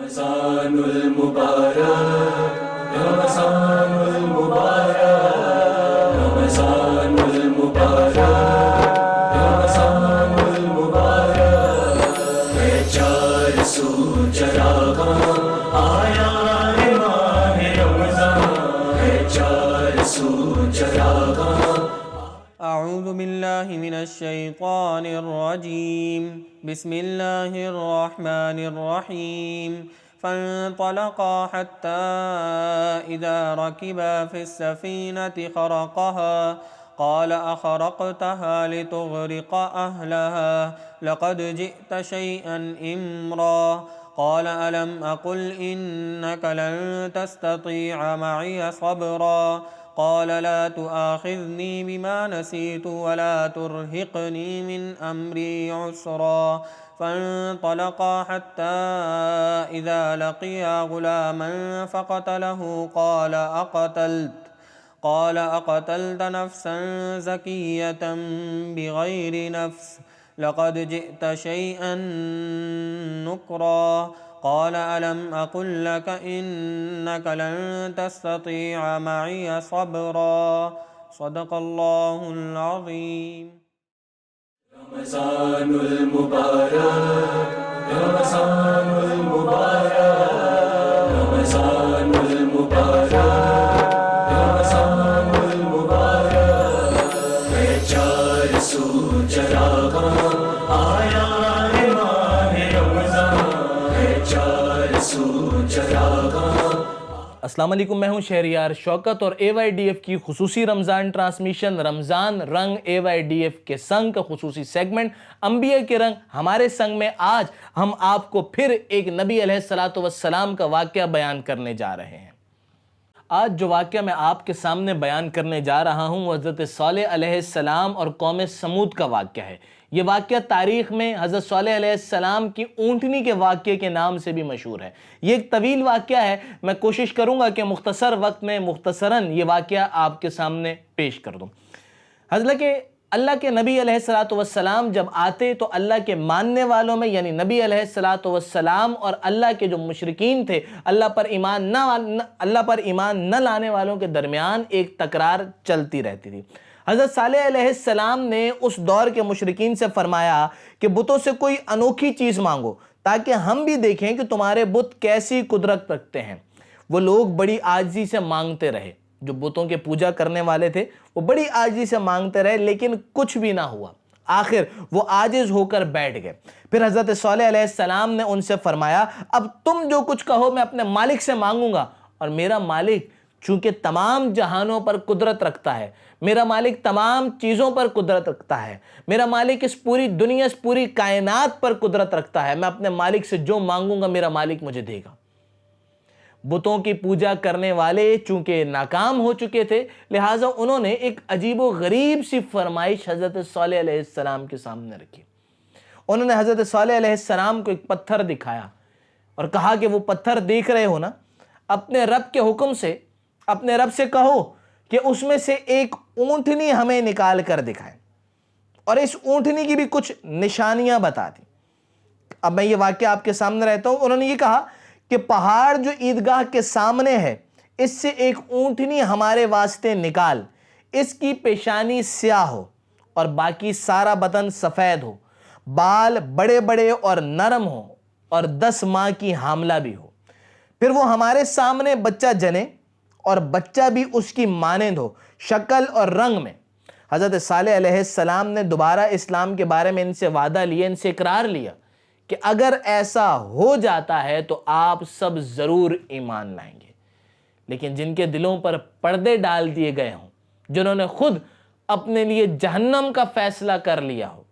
रमज़ानुल मुबारक, रमज़ानुल मुबारक, रमज़ानुल मुबारक, रमज़ानुल मुबारक। है चार सू चरागां आया है माह रमज़ान, है चार सू चरागां। अऊज़ु बिल्लाहि मिनश शैतानिर रजीम। बिस्मिल्लाहिर रहमानिर रहीम। फंतलक़ा हत्ता इज़ा रकिबा फिस्सफ़ीनति ख़रक़हा क़ाल अख़रक़तहा लितुग़रिक़ अहलहा लक़द जि'त शैअन इम्रा क़ाल अलम अक़ुल इन्नक लन तस्ततीअ मइय सब्रा क़ाल ला तुआख़िज़नी बिमा नसीतु वला तुरहिक़नी मिन अम्री उसरा फ़ंतलक़ा हत्ता इज़ा लक़िया ग़ुलामन फ़क़तलहु क़ाल अक़तल्त नफ़्सन ज़किय्यतन बिग़ैरि नफ़्स लक़द जि'त शैअन नुक्रा क़ाल अलम अक़ुल लक इन्नक लन तस्ततीअ मइय सब्रा सदक़ल्लाहुल अज़ीम। रमज़ानुल मुबारक, रमज़ानुल मुबारक, रमज़ानुल मुबारक, रमज़ानुल मुबारक। है चार सू चरागां आया है माह रमज़ान, है चार सू चरागां। अस्सलाम वालेकुम, मैं हूं शहरियार शौकत और AYDF की खुसूसी रमज़ान ट्रांसमिशन रमज़ान रंग AYDF के संग का खुसूसी सेगमेंट अंबिया के रंग हमारे संग में आज हम आपको फिर एक नबी अलैहिस्सलातु वस्सलाम का वाक़या बयान करने जा रहे हैं। आज जो वाक़या मैं आपके सामने बयान करने जा रहा हूँ हज़रत सालेह अलैहिस्सलाम और कौम समूद का वाक़या है। ये वाक़या तारीख़ में हज़रत सालेह अलैहिस्सलाम की ऊँटनी के वाक़ये के नाम से भी मशहूर है। ये एक तवील वाक़या है, मैं कोशिश करूँगा कि मुख्तसर वक्त में मुख्तसरन ये वाक़या आपके सामने पेश कर दूँ। अल्लाह के नबी अलैहिस्सलातु वस्सलाम जब आते तो अल्लाह के मानने वालों में यानी नबी अलैहिस्सलातु वस्सलाम और अल्लाह के जो मुशरिकीन थे, अल्लाह पर ईमान न लाने वालों के दरमियान एक तकरार चलती रहती थी। हज़रत सालेह अलैहिस्सलाम ने उस दौर के मुशरिकीन से फरमाया कि बुतों से कोई अनोखी चीज़ मांगो ताकि हम भी देखें कि तुम्हारे बुत कैसी कुदरत रखते हैं। वो लोग बड़ी आजिज़ी से मांगते रहे, जो बुतों के पूजा करने वाले थे वो बड़ी आजिज़ी से मांगते रहे, लेकिन कुछ भी ना हुआ। आखिर वो आजिज़ होकर बैठ गए। फिर हज़रत सालेह अलैहिस्सलाम ने उनसे फरमाया, अब तुम जो कुछ कहो मैं अपने मालिक से मांगूंगा, और मेरा मालिक चूँकि तमाम जहानों पर कुदरत रखता है, मेरा मालिक तमाम चीज़ों पर कुदरत रखता है, मेरा मालिक इस पूरी दुनिया इस पूरी कायनात पर कुदरत रखता है, मैं अपने मालिक से जो मांगूंगा मेरा मालिक मुझे देगा। बुतों की पूजा करने वाले चूंकि नाकाम हो चुके थे, लिहाजा उन्होंने एक अजीबो गरीब सी फरमाइश हज़रत सालेह अलैहिस्सलाम के सामने रखी। उन्होंने हज़रत सालेह अलैहिस्सलाम को एक पत्थर दिखाया और कहा कि वो पत्थर देख रहे हो ना, अपने रब के हुक्म से अपने रब से कहो कि उसमें से एक ऊँटनी हमें निकाल कर दिखाए, और इस ऊँटनी की भी कुछ निशानियां बता दी। अब मैं ये वाक़या आपके सामने रहता हूँ। उन्होंने ये कहा कि पहाड़ जो ईदगाह के सामने है, इससे एक ऊँटनी हमारे वास्ते निकाल, इसकी पेशानी स्याह हो और बाकी सारा बदन सफ़ेद हो, बाल बड़े बड़े और नरम हो और 10 माह की हामला भी हो। फिर वो हमारे सामने बच्चा जने और बच्चा भी उसकी मानंद हो शक्ल और रंग में। हज़रत सालेह अलैहिस्सलाम ने दोबारा इस्लाम के बारे में इनसे वादा लिया, इनसे इकरार लिया कि अगर ऐसा हो जाता है तो आप सब ज़रूर ईमान लाएंगे। लेकिन जिनके दिलों पर पर्दे डाल दिए गए हों, जिन्होंने खुद अपने लिए जहन्नम का फैसला कर लिया हो,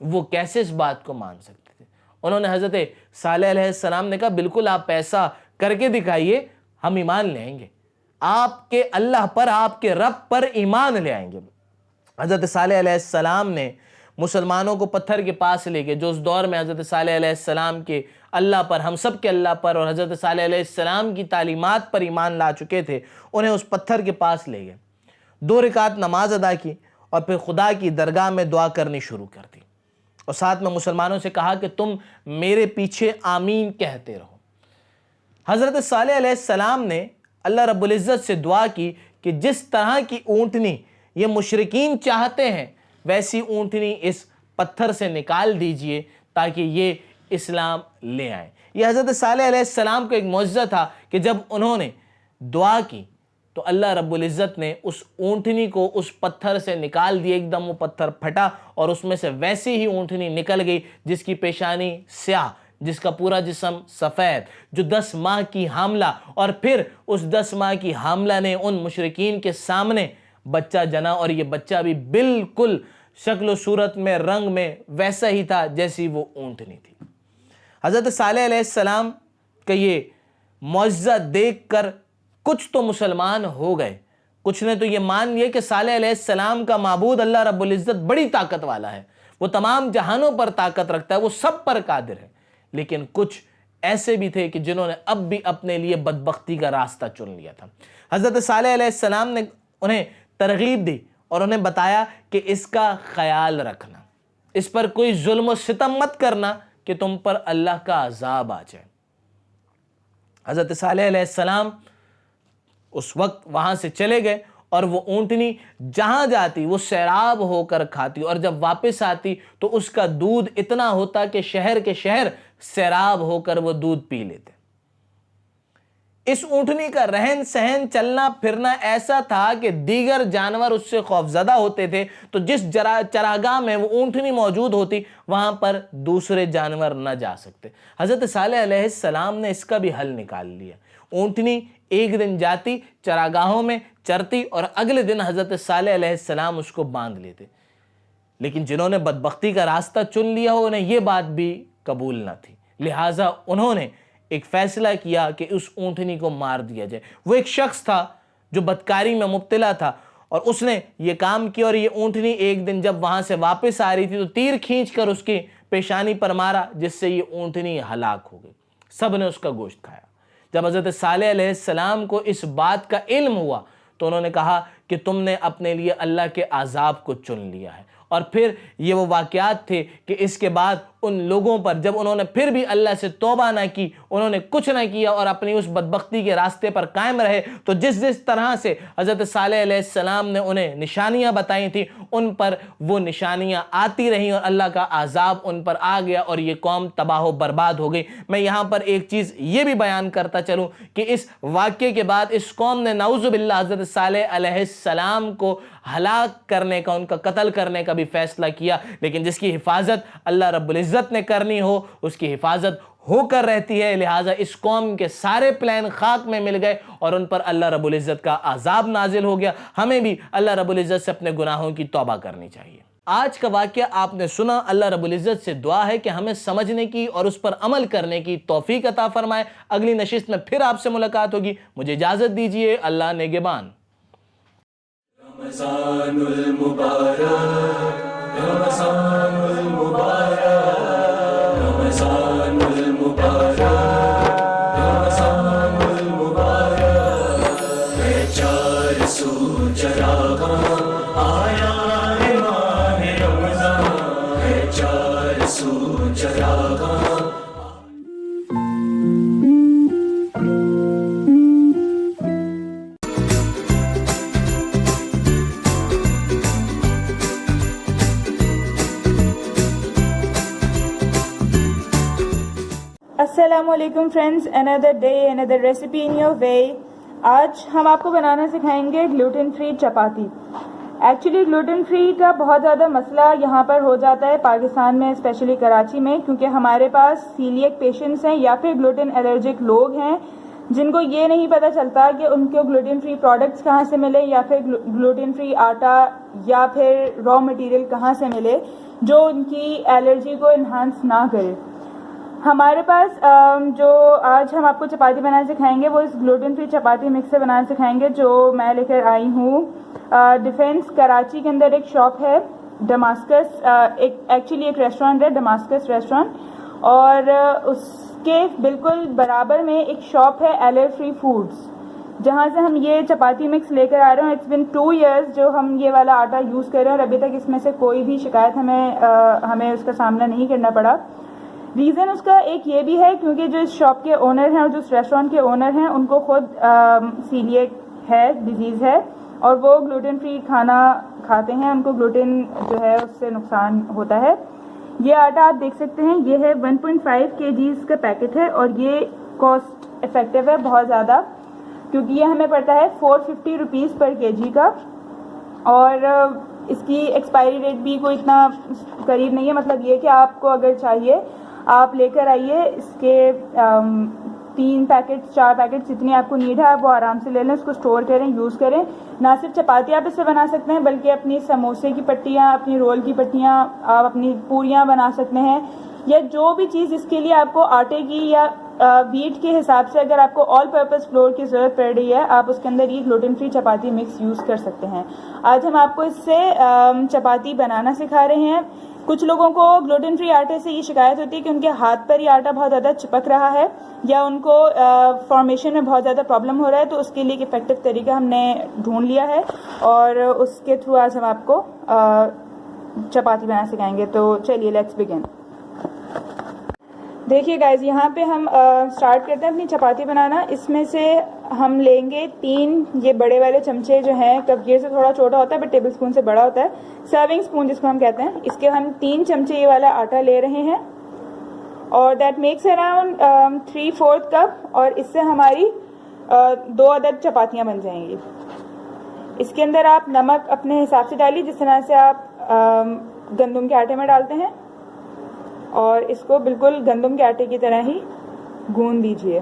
वो कैसे इस बात को मान सकते थे। उन्होंने हज़रत सालेह अलैहिस्सलाम ने कहा, बिल्कुल आप ऐसा करके दिखाइए, हम ईमान ले आएंगे, आपके अल्लाह पर आपके रब पर ईमान ले आएंगे। हज़रत सालेह अलैहिस्सलाम ने मुसलमानों को पत्थर के पास ले गए, जो उस दौर में हज़रत सालेह अलैहिस्सलाम के अल्लाह पर, हम सब के अल्लाह पर और हज़रत सालेह अलैहिस्सलाम की तालीमात पर ईमान ला चुके थे, उन्हें उस पत्थर के पास ले गए। 2 रकात नमाज अदा की और फिर खुदा की दरगाह में दुआ करनी शुरू कर दी और साथ में मुसलमानों से कहा कि तुम मेरे पीछे आमीन कहते रहो। हज़रत सालेह अलैहिस्सलाम ने अल्लाह रब्बुल इज़्ज़त से दुआ की कि जिस तरह की ऊँटनी ये मुशरिकीन चाहते हैं वैसी ऊँटनी इस पत्थर से निकाल दीजिए ताकि ये इस्लाम ले आए। ये हज़रत सालेह अलैहिस्सलाम का एक मौजज़ा था कि जब उन्होंने दुआ की तो अल्लाह रब्बुल इज़्ज़त ने उस ऊँटनी को उस पत्थर से निकाल दिया। एकदम वो पत्थर फटा और उसमें से वैसी ही ऊँटनी निकल गई जिसकी पेशानी स्याह, जिसका पूरा जिस्म सफ़ेद, जो 10 माह की हामला, और फिर उस 10 माह की हामला ने उन मुशरिकीन के सामने बच्चा जना और ये बच्चा भी बिल्कुल शक्ल सूरत में, रंग में वैसा ही था जैसी वो ऊँटनी थी। हज़रत सालेह अलैहिस्सलाम का ये मौजज़ा देखकर कुछ तो मुसलमान हो गए, कुछ ने तो ये मान लिया कि सालेह अलैहिस्सलाम का माबूद अल्लाह रब्बुल इज़्ज़त बड़ी ताकत वाला है, वो तमाम जहानों पर ताकत रखता है, वो सब पर कादिर है। लेकिन कुछ ऐसे भी थे कि जिन्होंने अब भी अपने लिए बदबख्ती का रास्ता चुन लिया था। हज़रत सालेह अलैहिस्सलाम ने उन्हें तरगीब दी और उन्हें बताया कि इसका ख्याल रखना, इस पर कोई जुल्म सितम मत करना कि तुम पर अल्लाह का अजाब आ जाए। हज़रत सालेह अलैहिस्सलाम उस वक्त वहाँ से चले गए और वो ऊँटनी जहाँ जाती वो सैराब होकर खाती और जब वापस आती तो उसका दूध इतना होता कि शहर के शहर सैराब होकर वो दूध पी लेते। इस ऊँटनी का रहन सहन, चलना फिरना ऐसा था कि दीगर जानवर उससे खौफजदा होते थे, तो जिस चरागाह में वो ऊँटनी मौजूद होती वहाँ पर दूसरे जानवर न जा सकते। हज़रत सालेह अलैहिस्सलाम ने इसका भी हल निकाल लिया। ऊँटनी एक दिन जाती चरागाहों में चरती और अगले दिन हज़रत सालेह अलैहिस्सलाम उसको बांध लेते। लेकिन जिन्होंने बदबख्ती का रास्ता चुन लिया हो उन्हें ये बात भी कबूल न थी, लिहाजा उन्होंने एक फ़ैसला किया कि उस ऊँटनी को मार दिया जाए। वो एक शख्स था जो बदकारी में मुब्तला था और उसने ये काम किया और ये ऊँटनी एक दिन जब वहाँ से वापस आ रही थी तो तीर खींचकर उसकी पेशानी पर मारा, जिससे ये ऊँटनी हलाक हो गई। सब ने उसका गोश्त खाया। जब हज़रत सालेह अलैहिस्सलाम को इस बात का इल्म हुआ तो उन्होंने कहा कि तुमने अपने लिए अल्लाह के अजाब को चुन लिया है। और फिर ये वो वाक़यात थे कि इसके बाद उन लोगों पर जब उन्होंने फिर भी अल्लाह से तौबा ना की, उन्होंने कुछ ना किया और अपनी उस बदबख्ती के रास्ते पर कायम रहे, तो जिस जिस तरह से हज़रत सालेह अलैहिस्सलाम ने उन्हें निशानियाँ बताई थी उन पर वो निशानियाँ आती रहीं और अल्लाह का अजाब उन पर आ गया और ये कौम तबाह बर्बाद हो गई। मैं यहाँ पर एक चीज़ ये भी बयान करता चलूँ कि इस वाक़े के बाद इस कौम ने नाउज़ु बिल्लाह हज़रत सालेह अलैहिस्सलाम को हलाक करने का, उनका कत्ल करने का भी फ़ैसला किया। लेकिन जिसकी हिफाजत अल्लाह रब्बुल इज़्ज़त ने करनी हो उसकी हिफाजत होकर रहती है। लिहाजा इस कौम के सारे प्लान खाक में मिल गए और उन पर अल्लाह रब्बुल इज़्ज़त का अजाब नाजिल हो गया। हमें भी अल्लाह रब्बुल इज़्ज़त से अपने गुनाहों की तौबा करनी चाहिए। आज का वाक़या आपने सुना। अल्लाह रब्बुल इज़्ज़त से दुआ है कि हमें समझने की और उस पर अमल करने की तौफीक अता फरमाए। अगली नशिस्त में फिर आपसे मुलाकात होगी। मुझे इजाज़त दीजिए। अल्लाह नेगेबान। रमज़ानुल मुबारक, रमज़ानुल मुबारक, रमज़ानुल मुबारक, रमज़ानुल मुबारक। है चार सू चरागा आया है माह रमज़ान, है चार सू चरागा। अस्सलामुअलैकुम friends, another day another recipe in your way. आज हम आपको बनाना सिखाएंगे ग्लूटेन फ्री चपाती। एक्चुअली ग्लूटेन फ्री का बहुत ज़्यादा मसला यहाँ पर हो जाता है पाकिस्तान में, स्पेशली कराची में, क्योंकि हमारे पास सीलिएक पेशेंट्स हैं या फिर ग्लूटेन एलर्जिक लोग हैं जिनको ये नहीं पता चलता कि उनको ग्लूटेन फ्री प्रोडक्ट्स कहाँ से मिले या फिर ग्लूटेन फ्री आटा या फिर रॉ मटेरियल कहाँ से मिले जो उनकी एलर्जी को इन्हांस ना करे। हमारे पास जो आज हम आपको चपाती बनाना सिखाएंगे वो इस ग्लूटेन फ्री चपाती मिक्स से बनाना सिखाएंगे जो मैं लेकर आई हूँ। डिफेंस कराची के अंदर एक शॉप है डमास्कस, एक्चुअली एक रेस्टोरेंट है डमास्कस रेस्टोरेंट, और उसके बिल्कुल बराबर में एक शॉप है एलए फ्री फूड्स जहाँ से हम ये चपाती मिक्स लेकर आ रहे हैं। इट्स बिन 2 years जो हम ये वाला आटा यूज़ कर रहे हैं और अभी तक इसमें से कोई भी शिकायत हमें उसका सामना नहीं करना पड़ा। रीज़न उसका एक ये भी है क्योंकि जो इस शॉप के ओनर हैं और जो इस रेस्टोरेंट के ओनर हैं उनको खुद सीलिएक है, डिजीज़ है, और वो ग्लूटेन फ्री खाना खाते हैं, उनको ग्लूटेन जो है उससे नुकसान होता है। ये आटा आप देख सकते हैं, ये है 1.5 kg का पैकेट है और ये कॉस्ट इफेक्टिव है बहुत ज़्यादा, क्योंकि ये हमें पड़ता है 450 रुपीज़ पर kg का, और इसकी एक्सपायरी डेट भी कोई इतना करीब नहीं है। मतलब ये कि आपको अगर चाहिए आप लेकर आइए, इसके 3 पैकेट 4 पैकेट जितनी आपको नीड है आप वो आराम से ले लें, उसको स्टोर करें, यूज़ करें। ना सिर्फ चपाती आप इससे बना सकते हैं बल्कि अपनी समोसे की पट्टियाँ, अपनी रोल की पट्टियाँ, आप अपनी पूरियाँ बना सकते हैं, या जो भी चीज़ इसके लिए आपको आटे की या व्हीट के हिसाब से अगर आपको ऑल पर्पस फ्लोर की ज़रूरत पड़ रही है, आप उसके अंदर ये ग्लूटेन फ्री चपाती मिक्स यूज़ कर सकते हैं। आज हम आपको इससे चपाती बनाना सिखा रहे हैं। कुछ लोगों को ग्लूटेन फ्री आटे से ये शिकायत होती है कि उनके हाथ पर ये आटा बहुत ज़्यादा चिपक रहा है या उनको फॉर्मेशन में बहुत ज़्यादा प्रॉब्लम हो रहा है, तो उसके लिए एक इफेक्टिव तरीका हमने ढूंढ लिया है और उसके थ्रू आज हम आपको चपाती बनाना सिखाएंगे। तो चलिए लेट्स बिगिन। देखिए गाइज, यहाँ पे हम स्टार्ट करते हैं अपनी चपाती बनाना। इसमें से हम लेंगे 3 ये बड़े वाले चमचे जो हैं, कपगीर से थोड़ा छोटा होता है बट टेबल स्पून से बड़ा होता है, सर्विंग स्पून जिसको हम कहते हैं, इसके हम 3 चमचे ये वाला आटा ले रहे हैं और दैट मेक्स अराउंड 3/4 कप, और इससे हमारी 2 अदद चपातियाँ बन जाएंगी। इसके अंदर आप नमक अपने हिसाब से डालिए जिस तरह से आप गंदम के आटे में डालते हैं, और इसको बिल्कुल गंदम के आटे की तरह ही गूंद दीजिए।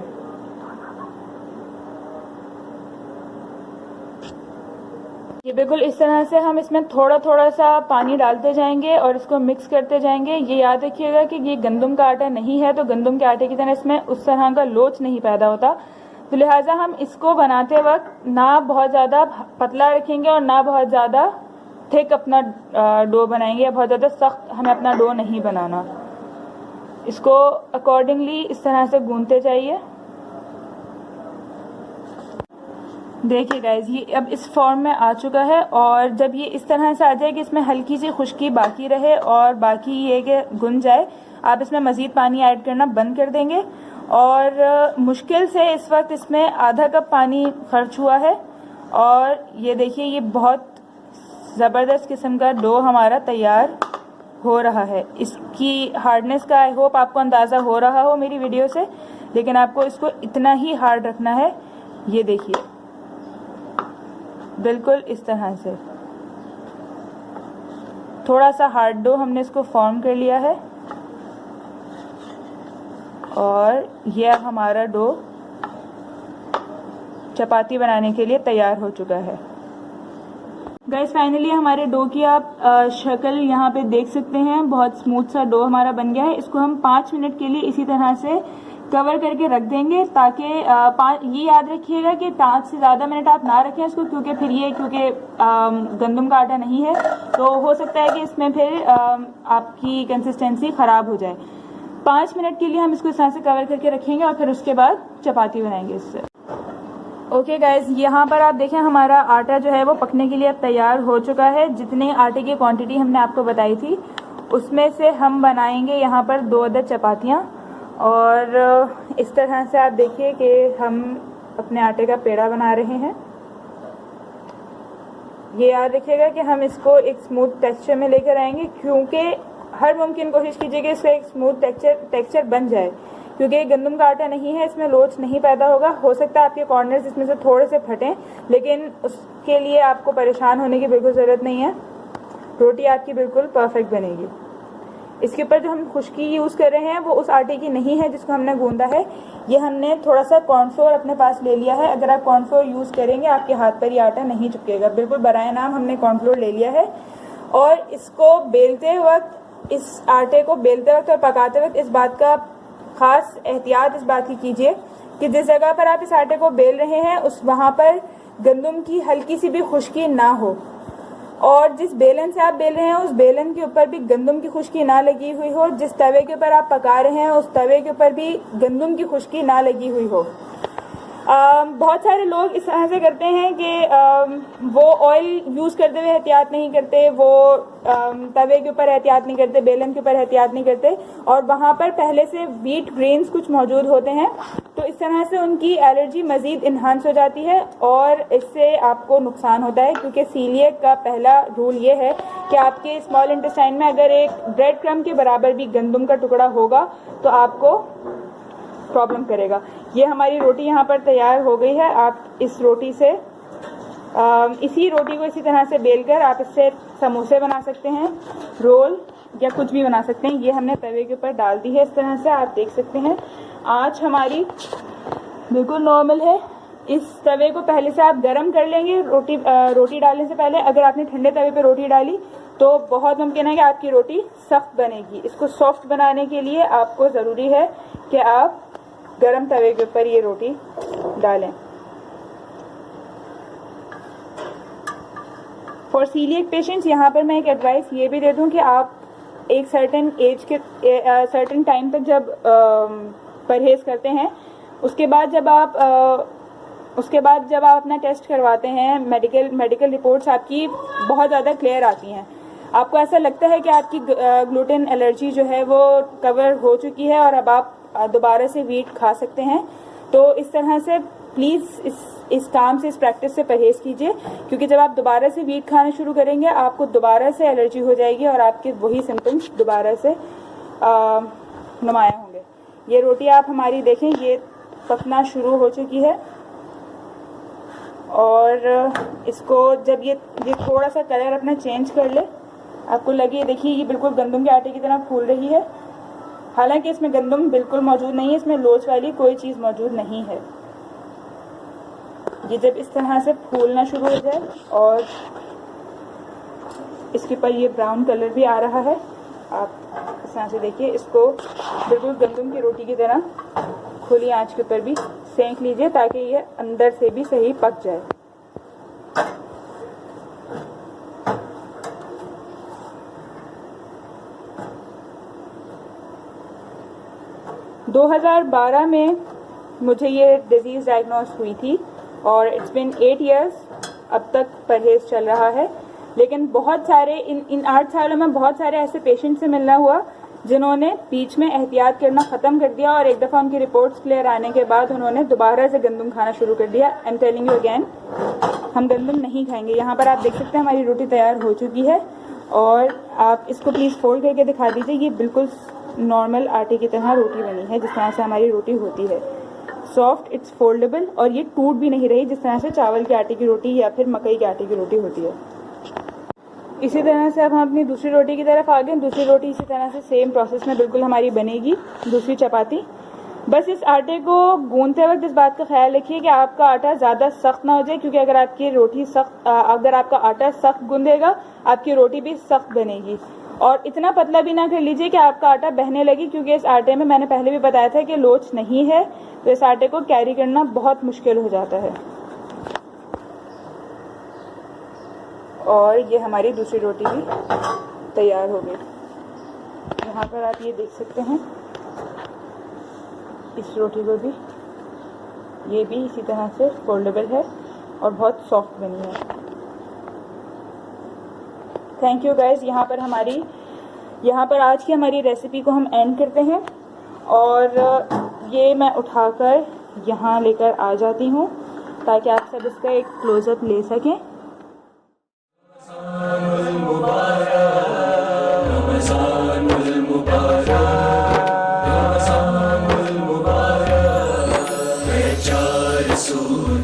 ये बिल्कुल इस तरह से हम इसमें थोड़ा थोड़ा सा पानी डालते जाएंगे और इसको मिक्स करते जाएंगे। ये याद रखिएगा कि ये गंदम का आटा नहीं है, तो गंदम के आटे की तरह इसमें उस तरह का लोच नहीं पैदा होता, तो लिहाजा हम इसको बनाते वक्त ना बहुत ज़्यादा पतला रखेंगे और ना बहुत ज़्यादा थिक अपना डो बनाएंगे, या बहुत ज़्यादा सख्त हमें अपना डो नहीं बनाना। इसको अकॉर्डिंगली इस तरह से गूंथते जाइए। देखिए गाइज, ये अब इस फॉर्म में आ चुका है, और जब ये इस तरह से आ जाए कि इसमें हल्की सी खुश्की बाकी रहे और बाकी ये कि गुन जाए, आप इसमें मज़ीद पानी ऐड करना बंद कर देंगे। और मुश्किल से इस वक्त इसमें आधा कप पानी खर्च हुआ है, और ये देखिए ये बहुत ज़बरदस्त किस्म का डो हमारा तैयार हो रहा है। इसकी हार्डनेस का आई होप आपको अंदाज़ा हो रहा हो मेरी वीडियो से, लेकिन आपको इसको इतना ही हार्ड रखना है। ये देखिए बिल्कुल इस तरह से थोड़ा सा हार्ड डो हमने इसको फॉर्म कर लिया है, और यह हमारा डो चपाती बनाने के लिए तैयार हो चुका है। गाइस, फाइनली हमारे डो की आप शक्ल यहाँ पे देख सकते हैं, बहुत स्मूथ सा डो हमारा बन गया है। इसको हम 5 मिनट के लिए इसी तरह से कवर करके रख देंगे, ताकि ये याद रखिएगा कि 5 से ज़्यादा मिनट आप ना रखें इसको, क्योंकि फिर ये गंदम का आटा नहीं है, तो हो सकता है कि इसमें फिर आपकी कंसिस्टेंसी ख़राब हो जाए। 5 मिनट के लिए हम इसको इस तरह से कवर करके रखेंगे और फिर उसके बाद चपाती बनाएंगे इससे। ओके गाइज, यहाँ पर आप देखें हमारा आटा जो है वो पकने के लिए अब तैयार हो चुका है। जितने आटे की क्वांटिटी हमने आपको बताई थी उसमें से हम बनाएंगे यहाँ पर 2 अदद चपातियाँ, और इस तरह से आप देखिए कि हम अपने आटे का पेड़ा बना रहे हैं। ये याद रखिएगा कि हम इसको एक स्मूथ टेक्सचर में लेकर आएंगे, क्योंकि हर मुमकिन कोशिश कीजिए कि इसका एक स्मूथ टेक्सचर बन जाए, क्योंकि गंदम का आटा नहीं है, इसमें लोच नहीं पैदा होगा। हो सकता है आपके कॉर्नर्स इसमें से थोड़े से फटें, लेकिन उसके लिए आपको परेशान होने की बिल्कुल ज़रूरत नहीं है। रोटी आपकी बिल्कुल परफेक्ट बनेगी। इसके ऊपर जो हम खुश्की यूज़ कर रहे हैं वो उस आटे की नहीं है जिसको हमने गूंदा है। ये हमने थोड़ा सा कॉर्नफ्लोर अपने पास ले लिया है। अगर आप कॉर्नफ्लोर यूज़ करेंगे आपके हाथ पर ये आटा नहीं चिपकेगा। बिल्कुल बराए नाम हमने कॉर्नफ्लोर ले लिया है, और इसको बेलते वक्त, इस आटे को बेलते वक्त और पकाते वक्त इस बात का खास एहतियात इस बात की कीजिए कि जिस जगह पर आप इस आटे को बेल रहे हैं वहाँ पर गंदम की हल्की सी भी खुश्की ना हो, और जिस बेलन से आप बेल रहे हैं उस बेलन के ऊपर भी गंदम की खुश्की ना लगी हुई हो। जिस तवे के ऊपर आप पका रहे हैं उस तवे के ऊपर भी गंदम की खुश्की ना लगी हुई हो। बहुत सारे लोग इस तरह से करते हैं कि वो ऑयल यूज़ करते हुए एहतियात नहीं करते, वो तवे के ऊपर एहतियात नहीं करते, बेलन के ऊपर एहतियात नहीं करते, और वहाँ पर पहले से व्हीट ग्रेन्स कुछ मौजूद होते हैं, तो इस तरह से उनकी एलर्जी मज़ीद इन्हांस हो जाती है और इससे आपको नुकसान होता है। क्योंकि सीलिएक का पहला रूल ये है कि आपके स्मॉल इंटेस्टाइन में अगर एक ब्रेड क्रम्ब के बराबर भी गंदम का टुकड़ा होगा तो आपको प्रॉब्लम करेगा। ये हमारी रोटी यहाँ पर तैयार हो गई है। आप इस रोटी से इसी रोटी को इसी तरह से बेलकर आप इससे समोसे बना सकते हैं, रोल या कुछ भी बना सकते हैं। ये हमने तवे के ऊपर डाल दी है इस तरह से, आप देख सकते हैं। आँच हमारी बिल्कुल नॉर्मल है। इस तवे को पहले से आप गर्म कर लेंगे रोटी डालने से पहले। अगर आपने ठंडे तवे पे रोटी डाली तो बहुत मुमकिन है कि आपकी रोटी सख्त बनेगी। इसको सॉफ्ट बनाने के लिए आपको ज़रूरी है कि आप गरम तवे के ऊपर ये रोटी डालें। फॉर सीलिएक पेशेंट्स यहाँ पर मैं एक एडवाइस ये भी दे दूँ कि आप एक सर्टेन एज के सर्टेन टाइम तक जब परहेज़ करते हैं, उसके बाद जब आप अपना टेस्ट करवाते हैं, मेडिकल रिपोर्ट्स आपकी बहुत ज़्यादा क्लियर आती हैं। आपको ऐसा लगता है कि आपकी ग्लूटेन एलर्जी जो है वो कवर हो चुकी है और अब आप दोबारा से व्हीट खा सकते हैं, तो इस तरह से प्लीज़ इस काम से, इस प्रैक्टिस से परहेज़ कीजिए। क्योंकि जब आप दोबारा से व्हीट खाना शुरू करेंगे आपको दोबारा से एलर्जी हो जाएगी और आपके वही सिम्टम्स दोबारा से नुमायाँ होंगे। ये रोटी आप हमारी देखें, ये पकना शुरू हो चुकी है और इसको जब ये थोड़ा सा कलर अपना चेंज कर ले, आपको लगे, देखिए ये बिल्कुल गंदम के आटे की तरह फूल रही है। हालांकि इसमें गंदम बिल्कुल मौजूद नहीं है, इसमें लोच वाली कोई चीज़ मौजूद नहीं है। ये जब इस तरह से फूलना शुरू हो जाए और इसके ऊपर ये ब्राउन कलर भी आ रहा है, आप इस तरह से देखिए, इसको बिल्कुल गंदम की रोटी की तरह खुली आंच के ऊपर भी सेंक लीजिए ताकि ये अंदर से भी सही पक जाए। – 2012 में मुझे ये डिज़ीज़ डायग्नोस हुई थी और इट्स बिन 8 इयर्स, अब तक परहेज़ चल रहा है। लेकिन बहुत सारे इन 8 सालों में बहुत सारे ऐसे पेशेंट से मिलना हुआ जिन्होंने बीच में एहतियात करना ख़त्म कर दिया और एक दफ़ा उनकी रिपोर्ट्स क्लियर आने के बाद उन्होंने दोबारा से गंदम खाना शुरू कर दिया। I am telling you again, हम गंदम नहीं खाएंगे। यहाँ पर आप देख सकते हैं हमारी रोटी तैयार हो चुकी है और आप इसको प्लीज़ फोल्ड करके दिखा दीजिए। ये बिल्कुल नॉर्मल आटे की तरह रोटी बनी है, जिस तरह से हमारी रोटी होती है, सॉफ्ट, इट्स फोल्डेबल, और ये टूट भी नहीं रही जिस तरह से चावल के आटे की रोटी या फिर मकई के आटे की रोटी होती है। इसी तरह से अब हम अपनी दूसरी रोटी की तरफ आ गए। दूसरी रोटी इसी तरह से सेम प्रोसेस में बिल्कुल हमारी बनेगी, दूसरी चपाती। बस इस आटे को गूंदते वक्त इस बात का ख्याल रखिए कि आपका आटा ज़्यादा सख्त ना हो जाए, क्योंकि अगर आपका आटा सख्त गूंदेगा आपकी रोटी भी सख्त बनेगी। और इतना पतला भी ना कर लीजिए कि आपका आटा बहने लगे, क्योंकि इस आटे में मैंने पहले भी बताया था कि लोच नहीं है, तो इस आटे को कैरी करना बहुत मुश्किल हो जाता है। और ये हमारी दूसरी रोटी भी तैयार हो गई। यहाँ पर आप ये देख सकते हैं, इस रोटी को भी, ये भी इसी तरह से फोल्डेबल है और बहुत सॉफ्ट बनी है। Thank you guys. यहाँ पर आज की हमारी रेसिपी को हम एंड करते हैं और ये मैं उठाकर यहाँ लेकर आ जाती हूँ ताकि आप सब इसका एक क्लोजअप ले सकें।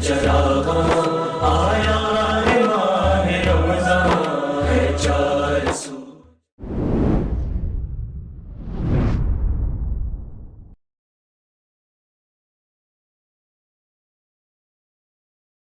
चरा